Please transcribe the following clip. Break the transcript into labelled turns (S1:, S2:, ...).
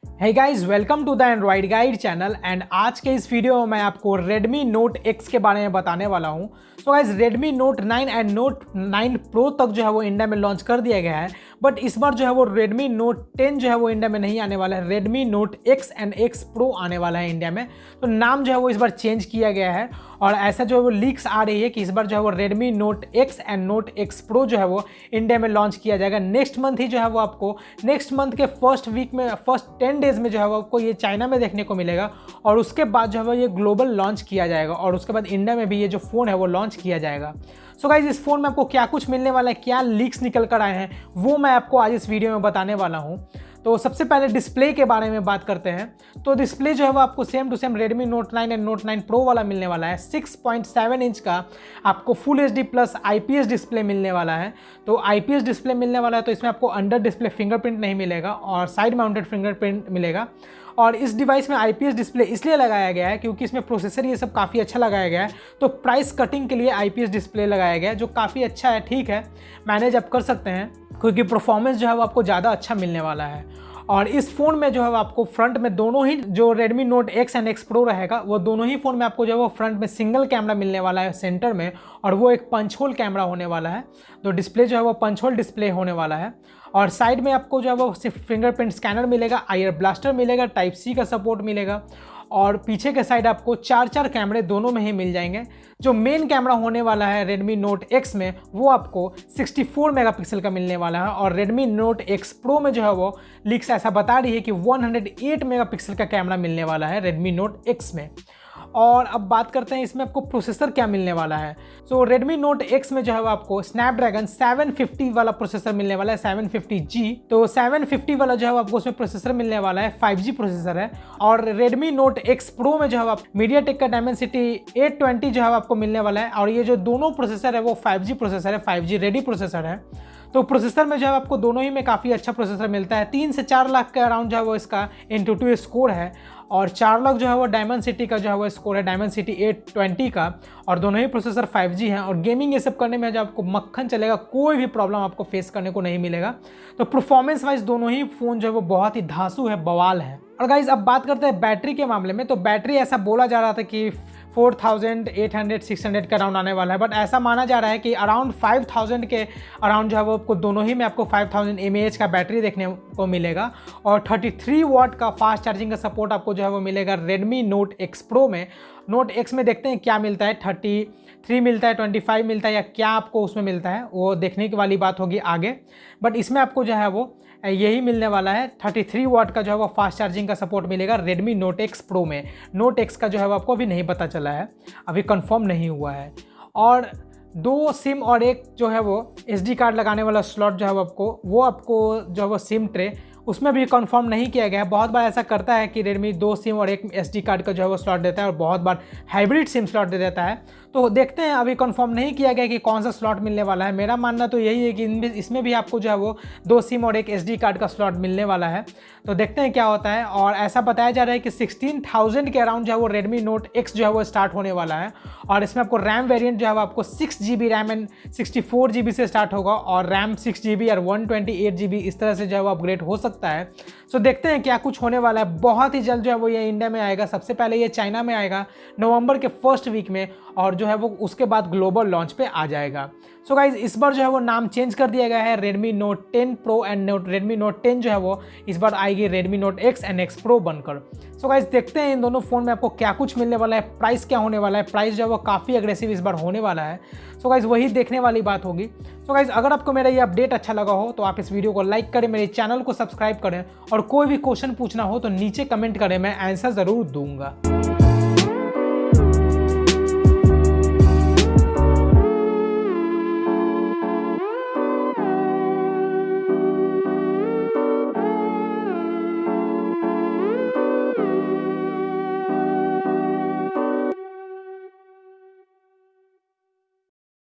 S1: Hey guys, welcome to the Android guide channel. And आज के इस वीडियो में मैं आपको Redmi Note X के बारे में बताने वाला हूं। So guys, Redmi Note 9 and Note 9 Pro तक जो है वो इंडिया में लॉन्च कर दिया गया है, बट इस बार जो है वो Redmi Note 10 जो है वो इंडिया में नहीं आने वाला है। Redmi Note X and X Pro आने वाला है इंडिया में। तो नाम जो है वो इस बार चेंज किया गया है और ऐसा जो है वो लीक्स आ रही है कि इस बार जो है वो Redmi Note X and Note X Pro जो है वो इंडिया में लॉन्च किया जाएगा। नेक्स्ट मंथ ही जो है वो आपको नेक्स्ट मंथ के फर्स्ट वीक में, फर्स्ट 10 डेज में जो है वो आपको ये चाइना में देखने को मिलेगा और उसके बाद जो है वो ये ग्लोबल लॉन्च किया जाएगा और उसके बाद इंडिया में भी ये जो फ़ोन है वो लॉन्च किया जाएगा। सो गाइज, इस फ़ोन में आपको क्या कुछ मिलने वाला है, क्या लीक्स निकल कर आए हैं, वो मैं आपको आज इस वीडियो में बताने वाला हूँ। तो सबसे पहले डिस्प्ले के बारे में बात करते हैं। तो डिस्प्ले जो है वो आपको same to same Redmi Note 9 and Note 9 Pro वाला मिलने वाला है। 6.7 इंच का आपको full HD plus IPS display मिलने वाला है। तो IPS डिस्प्ले मिलने वाला है तो इसमें आपको अंडर डिस्प्ले फिंगरप्रिंट नहीं मिलेगा और साइड माउंटेड फिंगरप्रिंट मिलेगा। और इस डिवाइस में IPS डिस्प्ले इसलिए लगाया गया है क्योंकि इसमें प्रोसेसर ये सब काफ़ी अच्छा लगाया गया है, तो प्राइस कटिंग के लिए IPS डिस्प्ले लगाया गया है जो काफ़ी अच्छा है। ठीक है, मैनेज आप कर सकते हैं क्योंकि परफॉर्मेंस जो है वो आपको ज़्यादा अच्छा मिलने वाला है। और इस फ़ोन में जो है आपको फ्रंट में दोनों ही जो Redmi Note X and X Pro रहेगा वो दोनों ही फ़ोन में आपको जो है वो फ्रंट में सिंगल कैमरा मिलने वाला है सेंटर में, और वो एक पंच होल कैमरा होने वाला है। तो डिस्प्ले जो है वो पंच होल डिस्प्ले होने वाला है और साइड में आपको जो है वो सिर्फ फिंगरप्रिंट स्कैनर मिलेगा, आईआर ब्लास्टर मिलेगा, टाइप सी का सपोर्ट मिलेगा और पीछे के साइड आपको चार कैमरे दोनों में ही मिल जाएंगे। जो मेन कैमरा होने वाला है Redmi Note X में वो आपको 64 मेगापिक्सल का मिलने वाला है और Redmi Note X Pro में जो है वो लीक्स ऐसा बता रही है कि 108 मेगापिक्सल का कैमरा मिलने वाला है Redmi Note X में। और अब बात करते हैं इसमें आपको प्रोसेसर क्या मिलने वाला है। सो Redmi Note X में जो है वो आपको Snapdragon 750 वाला प्रोसेसर मिलने वाला है, 750G। तो 750 वाला जो है वो आपको उसमें प्रोसेसर मिलने वाला है, 5G प्रोसेसर है। और Redmi Note X Pro में जो है आप MediaTek का Dimensity 820 जो है आपको मिलने वाला है और ये जो दोनों प्रोसेसर है वो 5G प्रोसेसर है, 5G रेडी प्रोसेसर है। तो प्रोसेसर में जो है आपको दोनों ही में काफ़ी अच्छा प्रोसेसर मिलता है। 3 से 4 लाख के अराउंड जो है वो इसका Antutu स्कोर है और 4 लाख जो है वो Dimensity का जो है वो स्कोर है, Dimensity 820 का। और दोनों ही प्रोसेसर 5G हैं और गेमिंग ये सब करने में जो आपको मक्खन चलेगा, कोई भी प्रॉब्लम आपको फेस करने को नहीं मिलेगा। तो परफॉर्मेंस वाइज दोनों ही फ़ोन जो है वो बहुत ही धांसू है, बवाल है। और गाइज, अब बात करते हैं बैटरी के मामले में। तो बैटरी ऐसा बोला जा रहा था कि 4800-600 के अराउंड आने वाला है, बट ऐसा माना जा रहा है कि अराउंड 5000 के अराउंड जो है वो आपको दोनों ही में आपको 5000 mAh का बैटरी देखने को मिलेगा और 33 वाट का फास्ट चार्जिंग का सपोर्ट आपको जो है वो मिलेगा Redmi Note X Pro में। Note X में देखते हैं क्या मिलता है, 33 मिलता है, 25 मिलता है या क्या आपको उसमें मिलता है, वो देखने की वाली बात होगी आगे। बट इसमें आपको जो है वो यही मिलने वाला है, 33 वाट का जो है वो फास्ट चार्जिंग का सपोर्ट मिलेगा Redmi Note X Pro में। Note X का जो है वो आपको अभी नहीं पता चला है, अभी कंफर्म नहीं हुआ है। और 2 सिम और एक जो है वो SD कार्ड लगाने वाला स्लॉट जो है वो आपको जो है वो सिम ट्रे उसमें भी कंफर्म नहीं किया गया है। बहुत बार ऐसा करता है कि Redmi 2 सिम और एक SD कार्ड का जो है वो स्लॉट देता है और बहुत बार हाइब्रिड सिम स्लॉट दे देता है। तो देखते हैं, अभी कंफर्म नहीं किया गया कि कौन सा स्लॉट मिलने वाला है। मेरा मानना तो यही है कि इसमें भी आपको जो है वो 2 सिम और एक SD कार्ड का स्लॉट मिलने वाला है। तो देखते हैं क्या होता है। और ऐसा बताया जा रहा है कि 16,000 के अराउंड जो है वो Redmi Note X जो है वो स्टार्ट होने वाला है और इसमें आपको रैम वेरिएंट जो है वो आपको 6GB रैम एंड 64GB से स्टार्ट होगा और रैम 6GB और 128GB इस तरह से जो है वो अपग्रेड हो सकता है। सो देखते हैं क्या कुछ होने वाला है। बहुत ही जल्द जो है वो ये इंडिया में आएगा। सबसे पहले ये चाइना में आएगा नवंबर के फर्स्ट वीक में और जो है वो उसके बाद ग्लोबल लॉन्च पे आ जाएगा। सो गाइज, इस बार जो है वो नाम चेंज कर दिया गया है। Redmi Note 10 Pro and Redmi Note 10 जो है वो इस बार आएगी Redmi Note X and X Pro बनकर। सो गाइज, देखते हैं इन दोनों फ़ोन में आपको क्या कुछ मिलने वाला है, प्राइस क्या होने वाला है। प्राइस जो है वो काफ़ी अग्रेसिव इस बार होने वाला है। सो गाइज, वही देखने वाली बात होगी। सो गाइज, अगर आपको मेरा ये अपडेट अच्छा लगा हो तो आप इस वीडियो को लाइक करें, मेरे चैनल को सब्सक्राइब करें और कोई भी क्वेश्चन पूछना हो तो नीचे कमेंट करें, मैं आंसर ज़रूर दूंगा।